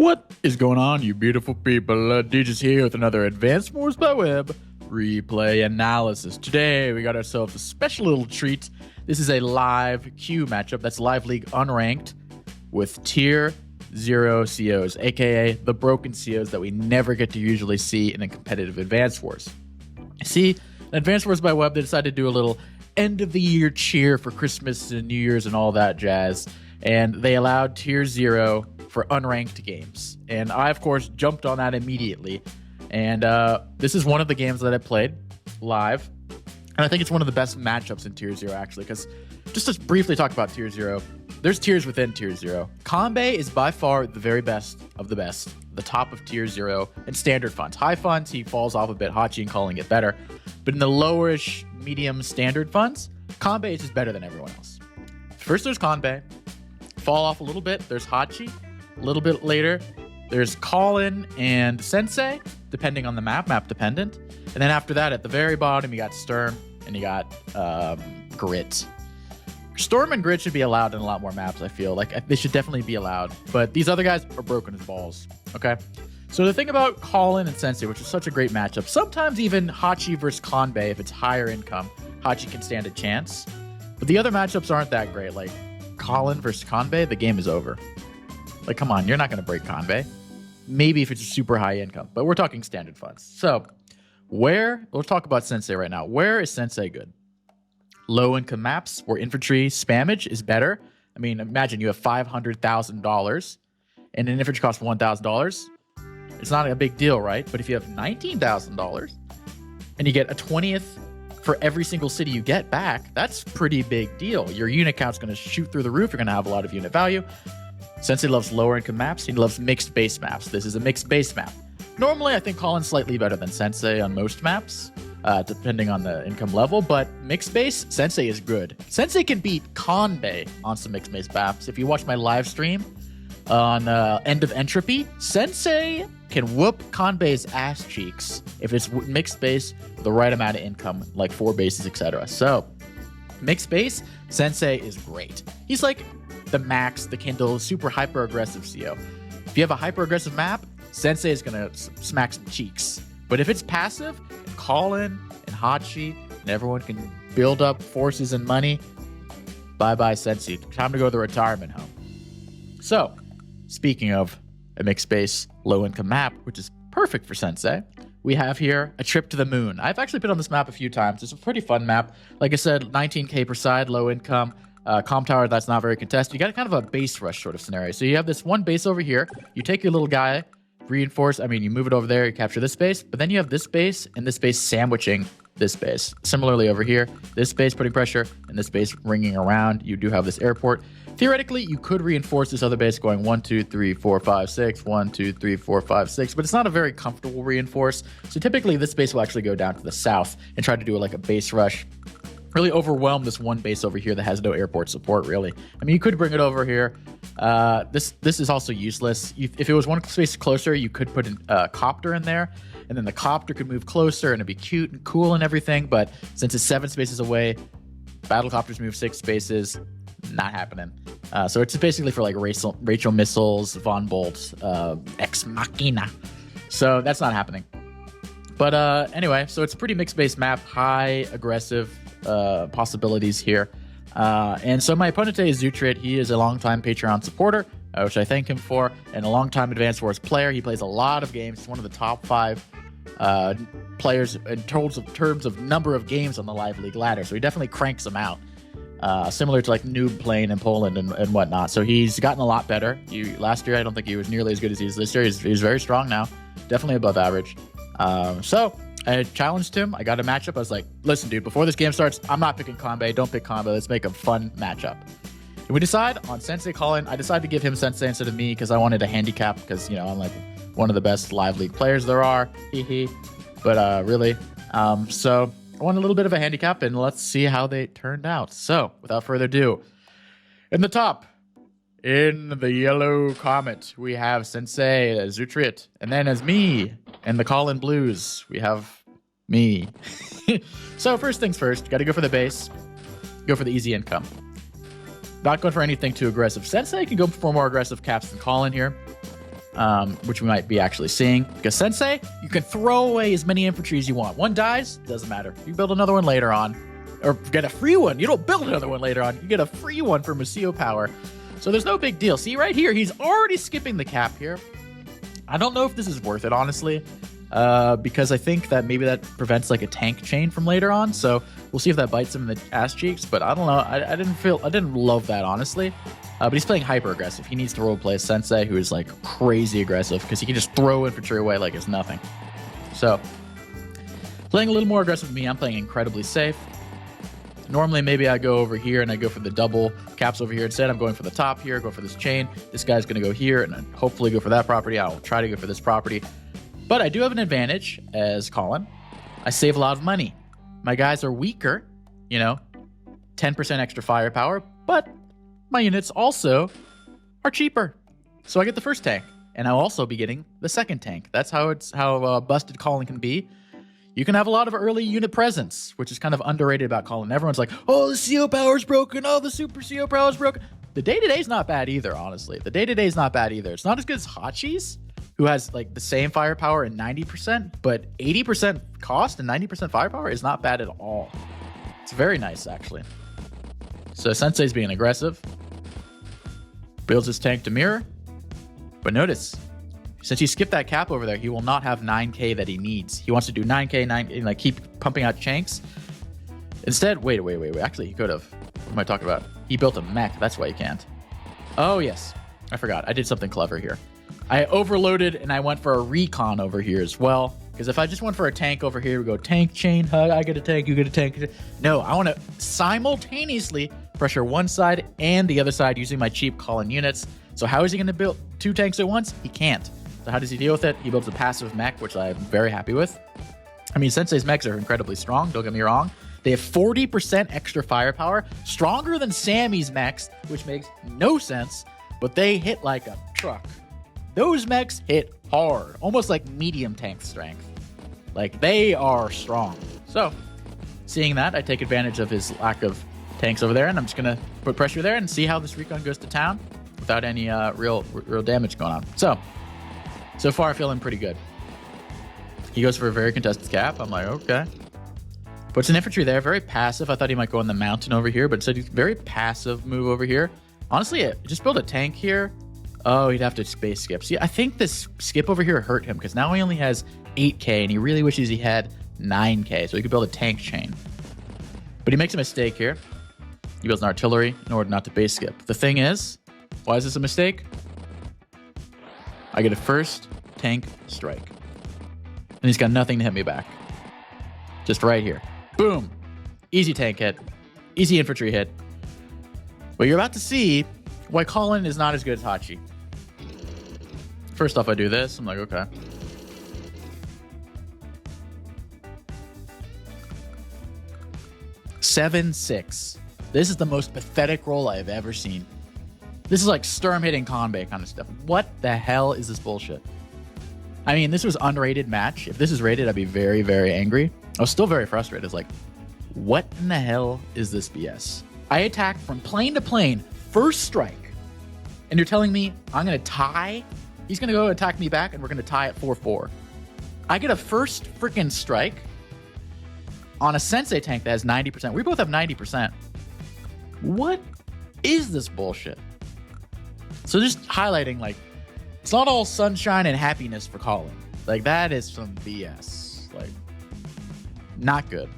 What is going on, you beautiful people? DJ's here with another Advanced Wars by Web replay analysis. Today, we got ourselves a special little treat. This is a live queue matchup. That's Live League unranked with Tier 0 COs, aka the broken COs that we never get to usually see in a competitive Advanced Wars. See, in Advanced Wars by Web, they decided to do a little end-of-the-year cheer for Christmas and New Year's and all that jazz, and they allowed Tier 0 for unranked games. And I, of course, jumped on that immediately. And this is one of the games that I played live. And I think it's one of the best matchups in Tier 0, actually, because just to briefly talk about Tier 0, there's tiers within Tier 0. Kanbei is by far the very best of the best, the top of Tier 0, and standard funds. High funds, he falls off a bit, Hachi and calling it better. But in the lowerish, medium, standard funds, Kanbei is just better than everyone else. First, there's Kanbei. Fall off a little bit, there's Hachi. A little bit later, there's Colin and Sensei, depending on the map dependent. And then after that, at the very bottom, you got Sturm and you got Grit. Storm and Grit should be allowed in a lot more maps, I feel. Like, they should definitely be allowed. But these other guys are broken as balls, okay? So the thing about Colin and Sensei, which is such a great matchup, sometimes even Hachi versus Kanbei, if it's higher income, Hachi can stand a chance. But the other matchups aren't that great. Like, Colin versus Kanbei, the game is over. Like, come on, you're not going to break Kanbei. Maybe if it's super high income, but we're talking standard funds. So, we'll talk about Sensei right now. Where is Sensei good? Low income maps where infantry spammage is better. I mean, imagine you have $500,000 and an infantry costs $1,000. It's not a big deal, right? But if you have $19,000 and you get a 20th for every single city you get back, that's a pretty big deal. Your unit count's going to shoot through the roof. You're going to have a lot of unit value. Sensei loves lower income maps. He loves mixed base maps. This is a mixed base map. Normally, I think Colin's slightly better than Sensei on most maps, depending on the income level, but mixed base, Sensei is good. Sensei can beat Kanbei on some mixed base maps. If you watch my live stream on End of Entropy, Sensei can whoop Kanbei's ass cheeks if it's mixed base with the right amount of income, like 4 bases, etc. So, mixed base, Sensei is great. He's like the Max, the Kindle, super hyper aggressive CO. If you have a hyper aggressive map, Sensei is gonna smack some cheeks. But if it's passive, Colin and Hachi and everyone can build up forces and money, bye-bye Sensei. Time to go to the retirement home. So, speaking of a mixed base, low income map, which is perfect for Sensei, we have here a trip to the moon. I've actually been on this map a few times. It's a pretty fun map. Like I said, 19K per side, low income. Comm tower that's not very contested. You got kind of a base rush sort of scenario. So you have this one base over here. You take your little guy, reinforce. I mean, you move it over there, you capture this base, but then you have this base and this base sandwiching this base. Similarly over here, this base putting pressure and this base ringing around. You do have this airport. Theoretically, you could reinforce this other base going 1, 2, 3, 4, 5, 6, 1, 2, 3, 4, 5, 6, but it's not a very comfortable reinforce. So typically this base will actually go down to the south and try to do like a base rush. Really overwhelm this one base over here that has no airport support, really. I mean, you could bring it over here. This is also useless. If it was one space closer, you could put a copter in there, and then the copter could move closer, and it'd be cute and cool and everything, but since it's 7 spaces away, battlecopters move 6 spaces, not happening. So it's basically for like Rachel missiles, Von Bolt, Ex Machina. So that's not happening. But anyway, so it's a pretty mixed base map, high aggressive possibilities here. And so my opponent today is Zootrit. He is a longtime Patreon supporter, which I thank him for, and a longtime Advanced Wars player. He plays a lot of games. He's one of the top 5 players in terms of number of games on the Live League ladder. So he definitely cranks them out. Similar to like Noob playing in Poland and whatnot. So he's gotten a lot better. Last year, I don't think he was nearly as good as he is this year. He's very strong now. Definitely above average. So I challenged him. I got a matchup. I was like, listen, dude, before this game starts, I'm not picking Kanbei. Don't pick Kanbei. Let's make a fun matchup. And we decide on Sensei Colin. I decided to give him Sensei instead of me because I wanted a handicap because, you know, I'm like one of the best Live League players there are. Hee. But really. So I want a little bit of a handicap, and let's see how they turned out. So without further ado, in the top, in the yellow comet, we have Sensei as Zootrit. And then as me, in the Colin Blues, we have me. So first things first, got to go for the base. Go for the easy income. Not going for anything too aggressive. Sensei can go for more aggressive caps than Colin here. which we might be actually seeing. Because Sensei, you can throw away as many infantry as you want. One dies, doesn't matter. You build another one later on, or get a free one. You don't build another one later on. You get a free one for Museo power. So there's no big deal. See, right here, he's already skipping the cap here. I don't know if this is worth it, honestly, because I think that maybe that prevents like a tank chain from later on. So we'll see if that bites him in the ass cheeks. But I don't know. I didn't love that, honestly. But he's playing hyper aggressive. He needs to roleplay a Sensei who is like crazy aggressive because he can just throw infantry away like it's nothing. So playing a little more aggressive than me, I'm playing incredibly safe. Normally, maybe I go over here and I go for the double caps over here. Instead, I'm going for the top here, go for this chain. This guy's going to go here and then hopefully go for that property. I'll try to go for this property. But I do have an advantage as Colin. I save a lot of money. My guys are weaker, 10% extra firepower, but my units also are cheaper. So I get the first tank, and I'll also be getting the second tank. That's how busted Colin can be. You can have a lot of early unit presence, which is kind of underrated about Colin. Everyone's like, oh, the CO power's broken. Oh, the super CO power's broken. The day-to-day is not bad either, honestly. The day-to-day is not bad either. It's not as good as Hachi's, who has like the same firepower and 90%, but 80% cost and 90% firepower is not bad at all. It's very nice, actually. So Sensei's being aggressive. Builds his tank to mirror. But notice, since he skipped that cap over there, he will not have 9k that he needs. He wants to do 9k, and like keep pumping out chanks. Instead, wait. Actually, he could have. What am I talking about? He built a mech. That's why he can't. Oh, yes. I forgot. I did something clever here. I overloaded, and I went for a recon over here as well. Because if I just went for a tank over here, we go tank chain, hug, I get a tank, you get a tank. No, I want to simultaneously pressure one side and the other side using my cheap Colin units. So how is he going to build 2 tanks at once? He can't. So how does he deal with it? He builds a passive mech, which I'm very happy with. I mean, Sensei's mechs are incredibly strong, don't get me wrong. They have 40% extra firepower, stronger than Sammy's mechs, which makes no sense, but they hit like a truck. Those mechs hit hard, almost like medium tank strength. Like, they are strong. So, seeing that, I take advantage of his lack of tanks over there, and I'm just going to put pressure there and see how this recon goes to town without any real damage going on. So far, feeling pretty good. He goes for a very contested cap. I'm like, okay. Puts an infantry there, very passive. I thought he might go on the mountain over here, but instead he's very passive move over here. Honestly, just build a tank here. Oh, he'd have to space skip. See, I think this skip over here hurt him because now he only has 8k and he really wishes he had 9k so he could build a tank chain. But he makes a mistake here. He builds an artillery in order not to base skip. The thing is, why is this a mistake? I get a first tank strike. And he's got nothing to hit me back. Just right here. Boom. Easy tank hit. Easy infantry hit. But you're about to see why Colin is not as good as Hachi. First off, I do this. I'm like, okay. 7-6. This is the most pathetic roll I have ever seen. This is like Sturm hitting Kanbei kind of stuff. What the hell is this bullshit? I mean, this was unrated match. If this is rated, I'd be very, very angry. I was still very frustrated. It's like, what in the hell is this BS? I attacked from plane to plane, first strike, and you're telling me I'm going to tie? He's going to go attack me back, and we're going to tie at 4-4. I get a first freaking strike on a Sensei tank that has 90%. We both have 90%. What is this bullshit? So just highlighting, like, it's not all sunshine and happiness for Colin. Like, that is some BS. Like, not good.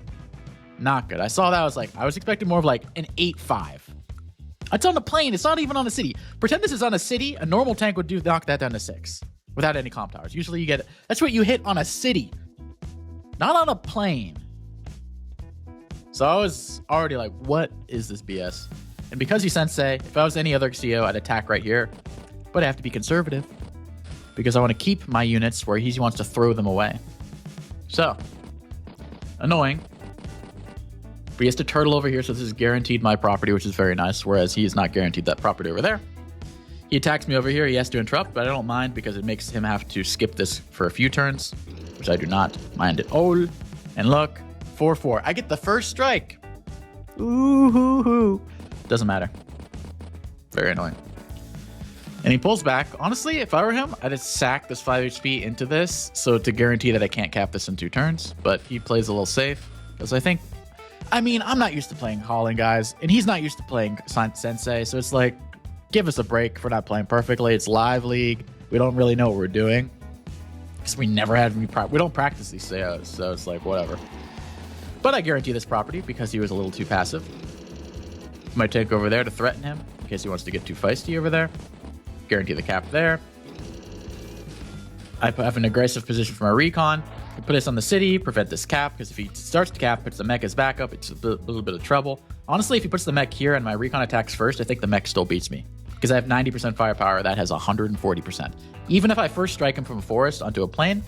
Not good. I saw that. I was expecting more of like an 8-5. It's on the plane. It's not even on a city. Pretend this is on a city. A normal tank would knock that down to 6 without any comp towers. Usually you get it. That's what you hit on a city, not on a plane. So I was already like, what is this BS? And because he's Sensei, if I was any other CO, I'd attack right here. But I have to be conservative because I want to keep my units where he wants to throw them away. So, annoying. But he has to turtle over here, so this is guaranteed my property, which is very nice, whereas he is not guaranteed that property over there. He attacks me over here. He has to interrupt, but I don't mind because it makes him have to skip this for a few turns, which I do not mind at all. And look, 4-4. I get the first strike. Ooh-hoo-hoo. Doesn't matter. Very annoying. And he pulls back. Honestly, if I were him, I'd just sack this 5 HP into this so to guarantee that I can't cap this in 2 turns. But he plays a little safe because I mean, I'm not used to playing Holland, guys, and he's not used to playing Sensei. So it's like, give us a break for not playing perfectly. It's live league. We don't really know what we're doing because we never had we don't practice these COs. So it's like, whatever. But I guarantee this property because he was a little too passive. Might take over there to threaten him in case he wants to get too feisty over there. Guarantee the cap there. I have an aggressive position for my recon. I put this on the city, prevent this cap, because if he starts to cap, puts the mech as backup, it's a little bit of trouble. Honestly, if he puts the mech here and my recon attacks first, I think the mech still beats me. Because I have 90% firepower, that has 140%. Even if I first strike him from a forest onto a plane,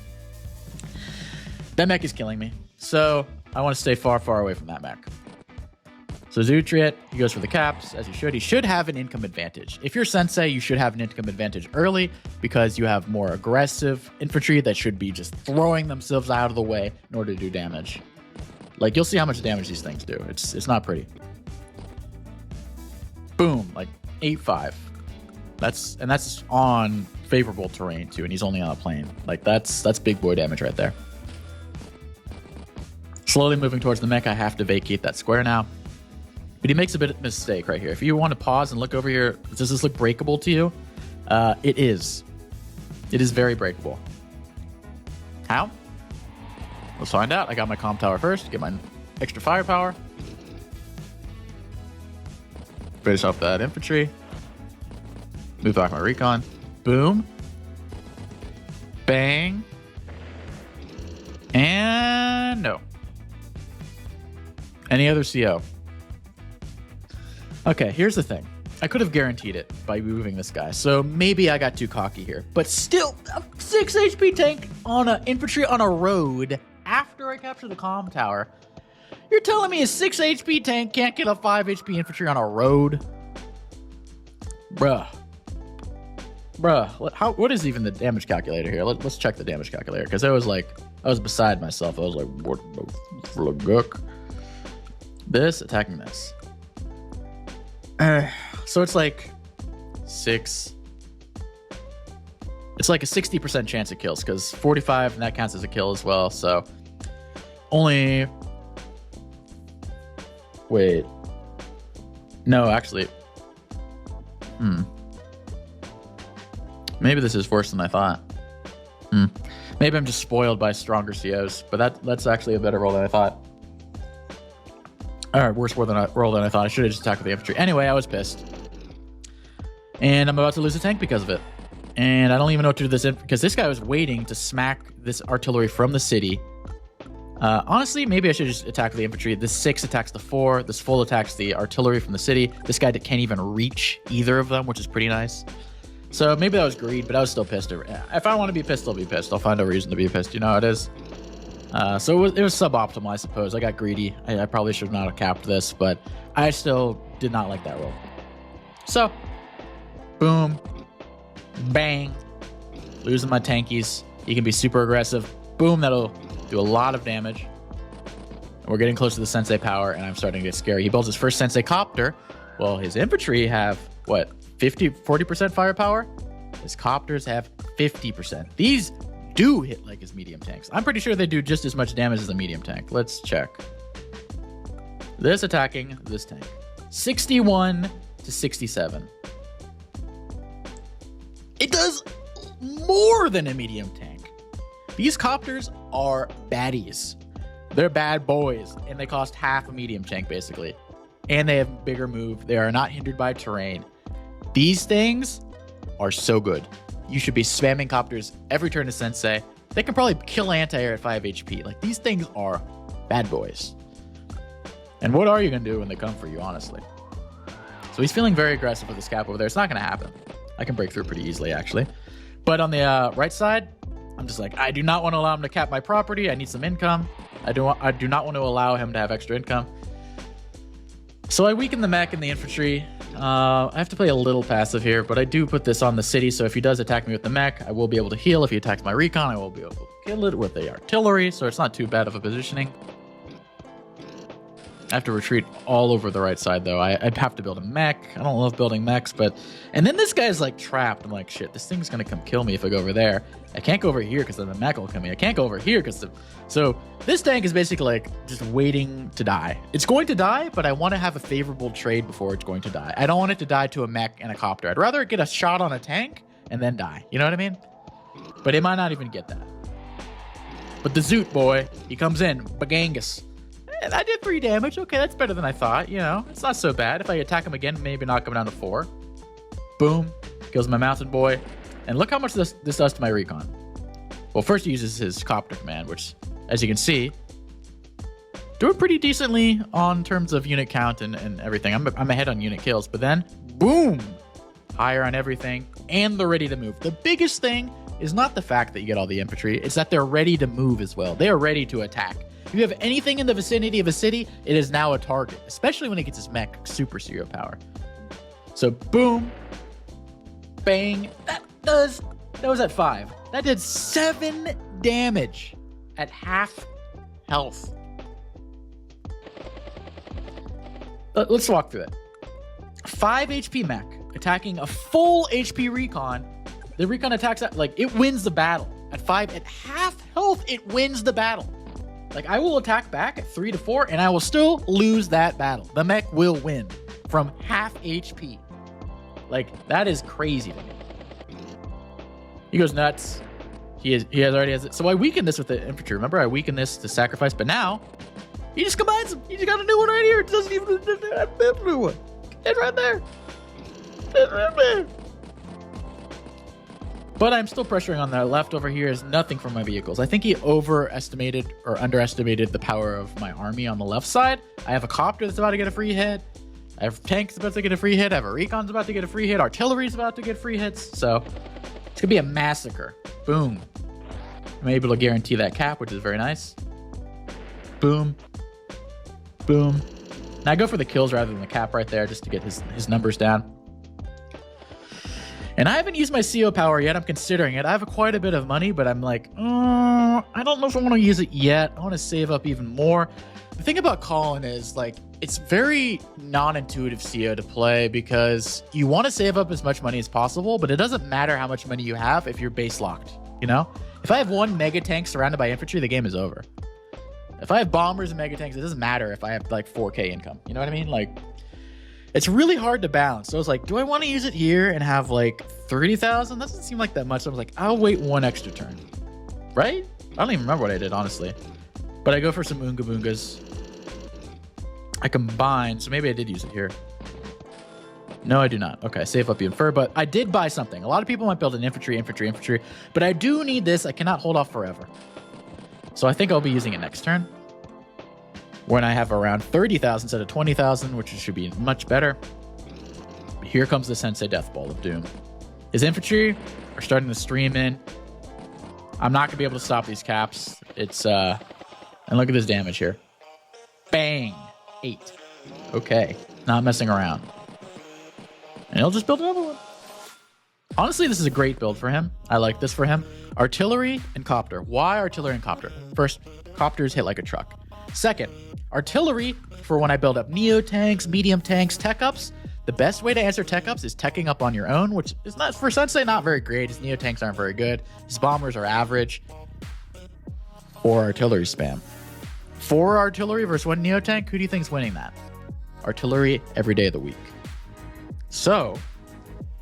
that mech is killing me. So I want to stay far, far away from that mech. So Zutriet, he goes for the caps, as he should. He should have an income advantage. If you're Sensei, you should have an income advantage early because you have more aggressive infantry that should be just throwing themselves out of the way in order to do damage. Like, you'll see how much damage these things do. It's not pretty. Boom, like 8-5. That's on favorable terrain too, and he's only on a plane. Like, that's big boy damage right there. Slowly moving towards the mech, I have to vacate that square now. But he makes a bit of a mistake right here. If you want to pause and look over here, does this look breakable to you? It is. It is very breakable. How? Let's find out. I got my comm tower first. Get my extra firepower. Finish off that infantry. Move back my recon. Boom. Bang. And no. Any other CO? Okay, here's the thing. I could have guaranteed it by moving this guy, so maybe I got too cocky here. But still, a 6 HP tank on an infantry on a road after I capture the comm tower. You're telling me a 6 HP tank can't get a 5 HP infantry on a road? Bruh. What is even the damage calculator here? Let's check the damage calculator, because I was beside myself. I was like, what the fuck? This attacking this. So it's like 6. It's like a 60% chance it kills, because 45, and that counts as a kill as well. So only. Wait. No, actually. Maybe this is worse than I thought. Maybe I'm just spoiled by stronger COs, but that's actually a better roll than I thought. All right, worse roll than I thought. I should have just attacked with the infantry. Anyway, I was pissed. And I'm about to lose a tank because of it. And I don't even know what to do this because this guy was waiting to smack this artillery from the city. Honestly, maybe I should just attack with the infantry. This 6 attacks the 4. This full attacks the artillery from the city. This guy can't even reach either of them, which is pretty nice. So maybe that was greed, but I was still pissed. If I want to be pissed, I'll be pissed. I'll find a reason to be pissed. You know how it is. So it was suboptimal, I suppose. I got greedy. I probably should not have capped this, but I still did not like that roll. So, boom, bang, losing my tankies. He can be super aggressive. Boom, that'll do a lot of damage. And we're getting close to the Sensei power, and I'm starting to get scary. He builds his first Sensei copter. Well, his infantry have, what, 40% firepower? His copters have 50%. These do hit like his medium tanks. I'm pretty sure they do just as much damage as a medium tank. Let's check. This attacking this tank. 61 to 67. It does more than a medium tank. These copters are baddies. They're bad boys, and they cost half a medium tank, basically. And they have bigger move. They are not hindered by terrain. These things are so good. You should be spamming copters every turn to Sensei. They can probably kill anti-air at 5 HP. Like, these things are bad boys. And what are you going to do when they come for you, honestly? So he's feeling very aggressive with this cap over there. It's not going to happen. I can break through pretty easily, actually. But on the right side, I'm just like, I do not want to allow him to cap my property. I need some income. I do not want to allow him to have extra income. So I weaken the mech and the infantry. I have to play a little passive here, but I do put this on the city, so if he does attack me with the mech, I will be able to heal. If he attacks my recon, I will be able to kill it with the artillery, so it's not too bad of a positioning. I have to retreat all over the right side, though. I'd have to build a mech. I don't love building mechs, but... And then this guy's, like, trapped. I'm like, shit, this thing's going to come kill me if I go over there. I can't go over here because then the mech will kill me. I can't go over here because the... So this tank is basically, like, just waiting to die. It's going to die, but I want to have a favorable trade before it's going to die. I don't want it to die to a mech and a copter. I'd rather get a shot on a tank and then die. You know what I mean? But it might not even get that. But the Zoot boy, he comes in. Bagangus. And I did 3 damage. Okay, that's better than I thought. You know, it's not so bad. If I attack him again, maybe knock him down to 4. Boom. Kills my mountain boy. And look how much this does to my recon. Well, first he uses his copter command, which, as you can see, doing pretty decently on terms of unit count and everything. I'm ahead on unit kills. But then, boom. Higher on everything. And they're ready to move. The biggest thing is not the fact that you get all the infantry. It's that they're ready to move as well. They are ready to attack. If you have anything in the vicinity of a city, it is now a target, especially when it gets its mech super zero power. So boom, bang, that was at 5. That did 7 damage at half health. Let's walk through it. 5 HP mech attacking a full HP recon. The recon attacks at, like, it wins the battle. At 5, at half health, it wins the battle. Like, I will attack back at 3 to 4, and I will still lose that battle. The mech will win from half HP. Like, that is crazy to me. He goes nuts. He already has it. So I weakened this with the infantry. Remember, I weakened this to sacrifice, but now he just combines them. He just got a new one right here. It doesn't even have a new one. It's right there. It's right there. But I'm still pressuring on the left over here is nothing from my vehicles. I think he overestimated or underestimated the power of my army on the left side. I have a copter that's about to get a free hit. I have tanks about to get a free hit. I have a recon's about to get a free hit. Artillery's about to get free hits. So it's gonna be a massacre. Boom. I'm able to guarantee that cap, which is very nice. Boom. Boom. Now I go for the kills rather than the cap right there just to get his numbers down. And I haven't used my CO power yet. I'm considering it. I have quite a bit of money, but I'm like, I don't know if I want to use it yet. I want to save up even more. The thing about Colin is, like, it's very non-intuitive CO to play because you want to save up as much money as possible, but it doesn't matter how much money you have if you're base locked, you know? If I have 1 mega tank surrounded by infantry, the game is over. If I have bombers and mega tanks, it doesn't matter if I have, like, 4K income. You know what I mean? Like, it's really hard to balance. So I was like, do I want to use it here and have like 30,000? That doesn't seem like that much. So I was like, I'll wait 1 extra turn. Right? I don't even remember what I did, honestly. But I go for some Oonga Boongas. I combine. So maybe I did use it here. No, I do not. Okay, save up the infer. But I did buy something. A lot of people might build an infantry. But I do need this. I cannot hold off forever. So I think I'll be using it next turn. When I have around 30,000 instead of 20,000, which should be much better. Here comes the Sensei Death Ball of Doom. His infantry are starting to stream in. I'm not going to be able to stop these caps. It's, and look at this damage here. Bang! 8. Okay. Not messing around. And he'll just build another one. Honestly, this is a great build for him. I like this for him. Artillery and copter. Why artillery and copter? First, copters hit like a truck. Second, artillery for when I build up neo tanks, medium tanks, tech ups. The best way to answer tech ups is teching up on your own, which is not, for Sensei, not very great. His neo tanks aren't very good. His bombers are average. Or artillery spam. 4 artillery versus 1 neo tank. Who do you think's winning that? Artillery every day of the week. So,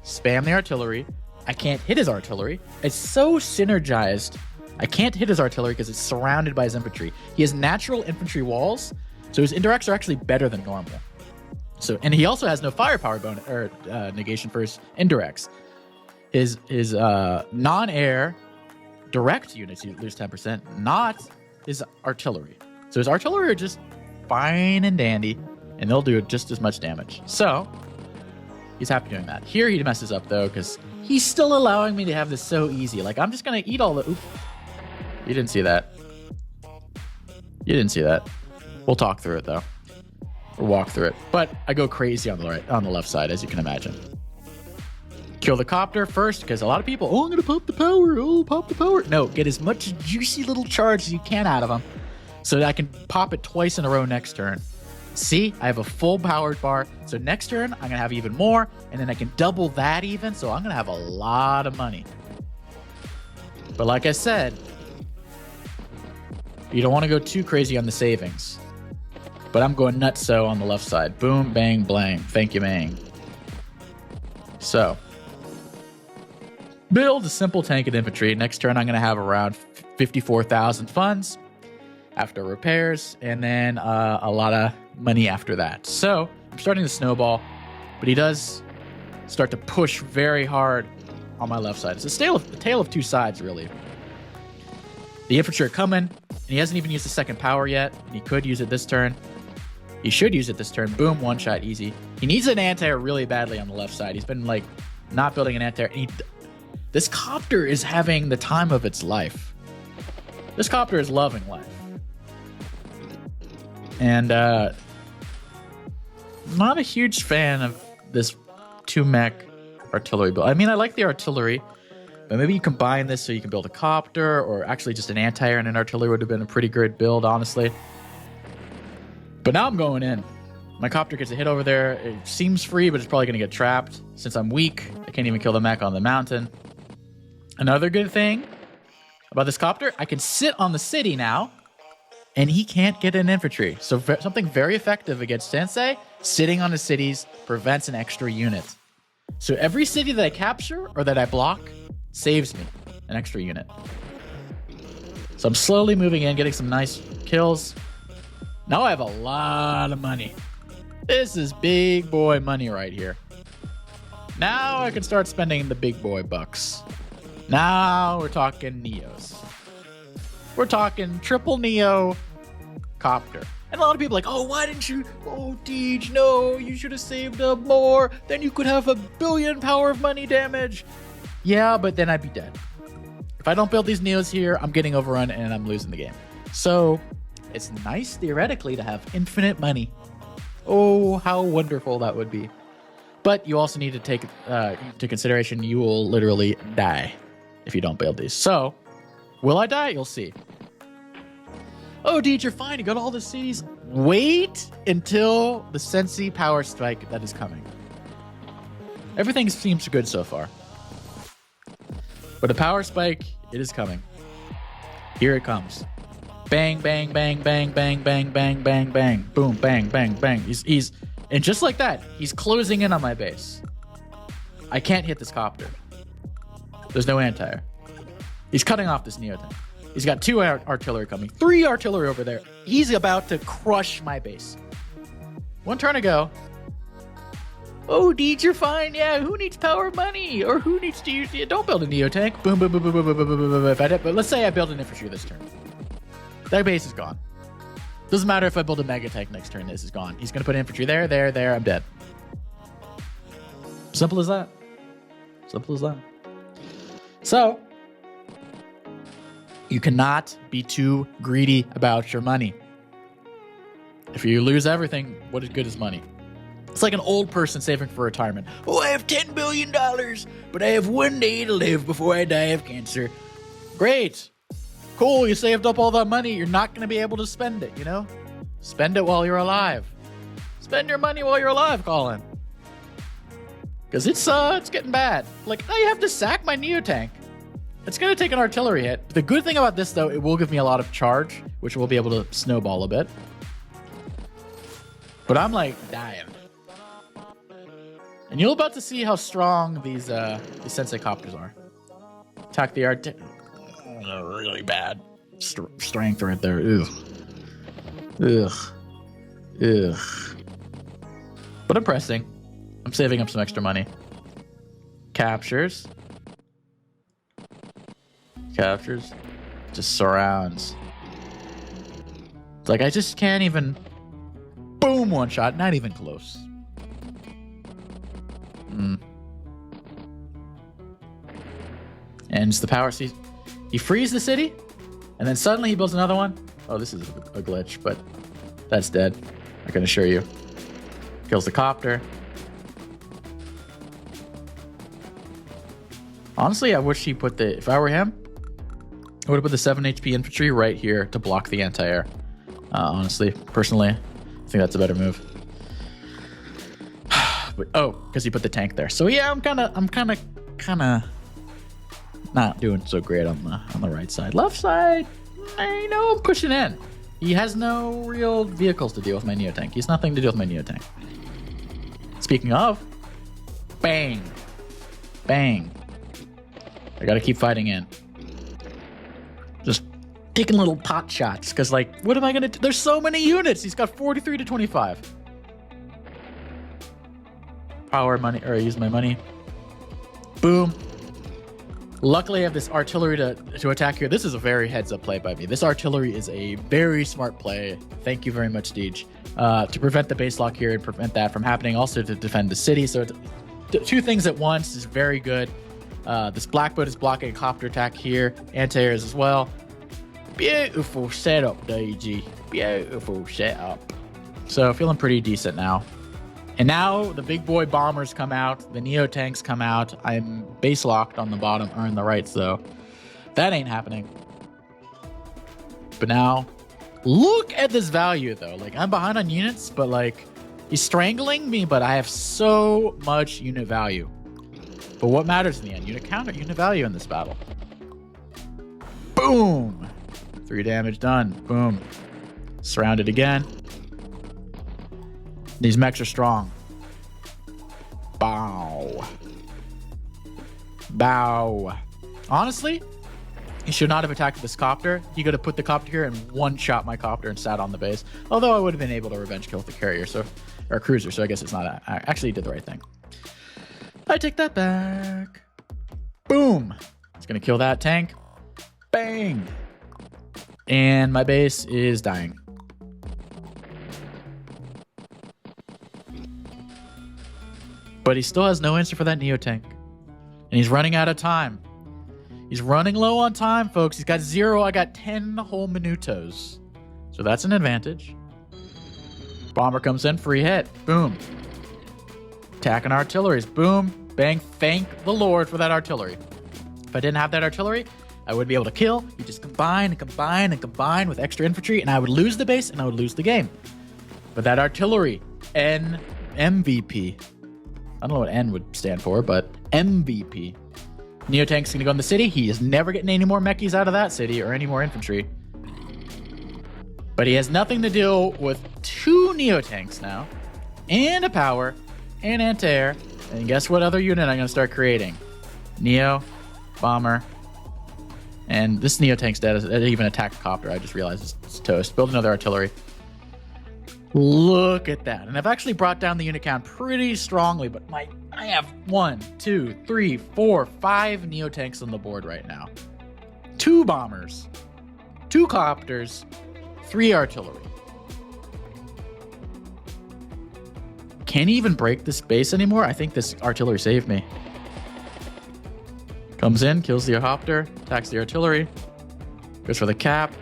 spam the artillery. I can't hit his artillery. It's so synergized. I can't hit his artillery because it's surrounded by his infantry. He has natural infantry walls, so his indirects are actually better than normal. So, and he also has no firepower bonus or negation for his indirects. His non-air direct units you lose 10%, not his artillery. So his artillery are just fine and dandy, and they'll do just as much damage. So he's happy doing that. Here he messes up though because he's still allowing me to have this so easy. Like, I'm just gonna eat all the. Oop. You didn't see that. You didn't see that. We'll talk through it though. Or walk through it. But I go crazy on the left side, as you can imagine. Kill the copter first, because a lot of people, I'm gonna pop the power. Oh, pop the power. No, get as much juicy little charge as you can out of them, so that I can pop it twice in a row next turn. See, I have a full powered bar. So next turn, I'm going to have even more, and then I can double that even. So I'm going to have a lot of money. But like I said, you don't want to go too crazy on the savings. But I'm going nutso on the left side. Boom, bang, blang. Thank you, Mang. So, build a simple tank and infantry. Next turn, I'm going to have around 54,000 funds after repairs, and then a lot of money after that. So I'm starting to snowball, but he does start to push very hard on my left side. It's a tale of two sides, really. The infantry are coming, and he hasn't even used the second power yet. He could use it this turn. He should use it this turn. Boom, one shot, easy. He needs an anti-air really badly on the left side. He's been like not building an anti-air. This copter is having the time of its life. This copter is loving life. And not a huge fan of this 2-mech artillery build. I mean, I like the artillery, but maybe you combine this so you can build a copter, or actually just an anti-air and an artillery would have been a pretty good build, honestly. But now I'm going in. My copter gets a hit over there. It seems free, but it's probably going to get trapped. Since I'm weak, I can't even kill the mech on the mountain. Another good thing about this copter, I can sit on the city now, and he can't get an infantry. So something very effective against Sensei, sitting on the cities prevents an extra unit. So every city that I capture or that I block saves me an extra unit. So I'm slowly moving in, getting some nice kills. Now I have a lot of money. This is big boy money right here. Now I can start spending the big boy bucks. Now we're talking Neos. We're talking triple Neo copter. And a lot of people are like, oh, why didn't you? Oh, Deej, no, you should have saved up more. Then you could have 1 billion power of money damage. Yeah, but then I'd be dead. If I don't build these Neos here, I'm getting overrun and I'm losing the game. So it's nice theoretically to have infinite money. Oh, how wonderful that would be. But you also need to take into consideration you will literally die if you don't build these. So, will I die? You'll see. Oh, Deej, you're fine. You got all the cities. Wait until the Sensi power strike that is coming. Everything seems good so far. But a power spike, it is coming. Here it comes. Bang, bang, bang, bang, bang, bang, bang, bang, bang. Boom, bang, bang, bang. He's and just like that, he's closing in on my base. I can't hit this copter. There's no anti-air. He's cutting off this Neo tank. He's got 2 artillery coming. 3 artillery over there. He's about to crush my base. 1 turn ago. Oh, Deej, you're fine. Yeah, who needs power money? Or who needs to use... Don't build a Neo tank. Boom, boom, boom, boom, boom, boom, boom, boom, boom. But let's say I build an infantry this turn. That base is gone. Doesn't matter if I build a mega tank next turn. This is gone. He's going to put infantry there, there, there. I'm dead. Simple as that. Simple as that. So, you cannot be too greedy about your money. If you lose everything, what is good is money? It's like an old person saving for retirement. Oh, I have $10 billion, but I have 1 day to live before I die of cancer. Great. Cool, you saved up all that money. You're not going to be able to spend it, you know? Spend it while you're alive. Spend your money while you're alive, Colin. Because it's getting bad. Like, now you have to sack my Neo tank. It's going to take an artillery hit. The good thing about this, though, it will give me a lot of charge, which we'll be able to snowball a bit. But I'm, like, dying. And you're about to see how strong these Sensei copters are. Attack the artillery. Really bad strength right there. Ugh. Ugh. Ugh. But I'm pressing. I'm saving up some extra money. Captures. Captures. Just surrounds. It's like I just can't even... Boom, 1 shot. Not even close. And it's the power... See, he frees the city, and then suddenly he builds another one. Oh, this is a glitch, but that's dead. I can assure you. Kills the copter. Honestly, I wish he put the... If I were him, I would have put the 7 HP infantry right here to block the anti-air. Honestly, personally. I think that's a better move. But, oh, because he put the tank there. So yeah, I'm kind of not doing so great on the right side. Left side, I know I'm pushing in. He has no real vehicles to deal with my Neo tank. He's nothing to deal with my Neo tank. Speaking of, bang, bang. I gotta keep fighting in. Just taking little pot shots, because like, what am I gonna do? There's so many units. He's got 43 to 25. Power money, or I use my money. Boom. Luckily, I have this artillery to attack here. This is a very heads-up play by me. This artillery is a very smart play. Thank you very much, Deej. To prevent the base lock here and prevent that from happening. Also to defend the city. So two things at once is very good. This Blackbolt is blocking a copter attack here. Anti-airs as well. Beautiful setup, DG. Beautiful setup. So feeling pretty decent now. And now the big boy bombers come out. The Neo tanks come out. I'm base locked on the bottom or on the right, so that ain't happening. But now, look at this value though. Like, I'm behind on units, but like, he's strangling me, but I have so much unit value. But what matters in the end? Unit count or unit value in this battle? Boom! 3 damage done. Boom. Surrounded again. These mechs are strong. Bow. Bow. Honestly, he should not have attacked this copter. He could have put the copter here and one-shot my copter and sat on the base. Although I would have been able to revenge kill with the carrier, or cruiser, so I guess it's not... Actually, he did the right thing. I take that back. Boom. It's going to kill that tank. Bang. And my base is dying. But he still has no answer for that Neo tank. And he's running out of time. He's running low on time, folks. He's got 0. I got 10 whole minutos. So that's an advantage. Bomber comes in, free hit. Boom. Attacking artilleries. Boom. Bang. Thank the Lord for that artillery. If I didn't have that artillery, I would be able to kill. You just combine and combine and combine with extra infantry, and I would lose the base and I would lose the game. But that artillery, MVP. I don't know what N would stand for, but MVP. Neotank's gonna go in the city. He is never getting any more mechis out of that city or any more infantry. But he has nothing to deal with 2 Neotanks now, and a power, and anti-air. And guess what other unit I'm gonna start creating? Neo, bomber, and this Neotank's dead. It didn't even attack a copter. I just realized it's toast. Build another artillery. Look at that. And I've actually brought down the unit count pretty strongly, but I have 1, 2, 3, 4, 5 Neo tanks on the board right now. 2 bombers, 2 copters, 3 artillery. Can't even break this base anymore. I think this artillery saved me. Comes in, kills the copter, attacks the artillery, goes for the cap.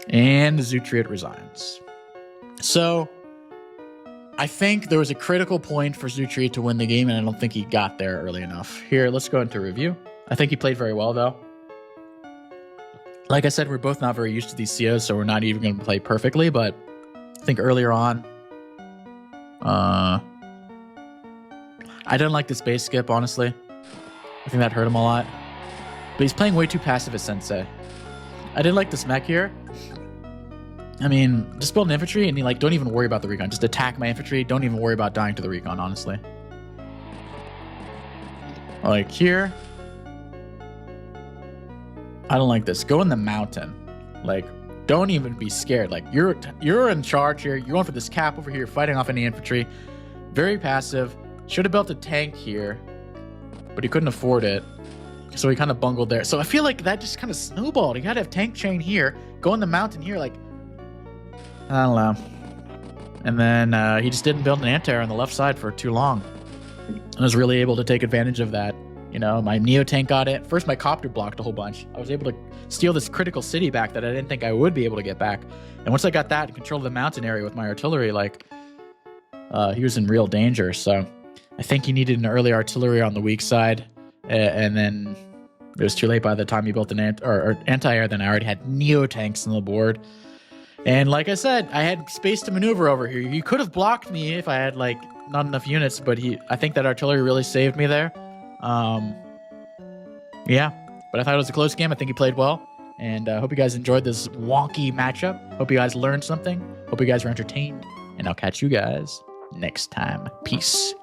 And Zutriot resigns. So, I think there was a critical point for Zutriot to win the game, and I don't think he got there early enough. Here, let's go into review. I think he played very well, though. Like I said, we're both not very used to these COs, so we're not even going to play perfectly, but I think earlier on, I didn't like this base skip, honestly. I think that hurt him a lot. But he's playing way too passive as Sensei. I didn't like this mech here. I mean, just build an infantry and don't even worry about the recon. Just attack my infantry. Don't even worry about dying to the recon, honestly. Like here. I don't like this. Go in the mountain. Like, don't even be scared. Like, you're in charge here. You're going for this cap over here, fighting off any infantry. Very passive. Should have built a tank here, but he couldn't afford it. So he kind of bungled there. So I feel like that just kind of snowballed. You got to have tank chain here. Go in the mountain here. Like, I don't know. And then he just didn't build an anti-air on the left side for too long. I was really able to take advantage of that. You know, my Neo tank got it. First, my copter blocked a whole bunch. I was able to steal this critical city back that I didn't think I would be able to get back. And once I got that and controlled the mountain area with my artillery, like, he was in real danger. So I think he needed an early artillery on the weak side. And then it was too late by the time he built an anti-air. Then I already had Neo tanks on the board. And like I said, I had space to maneuver over here. He could have blocked me if I had like not enough units, but I think that artillery really saved me there. Yeah, but I thought it was a close game. I think he played well. And I hope you guys enjoyed this wonky matchup. Hope you guys learned something. Hope you guys were entertained. And I'll catch you guys next time. Peace.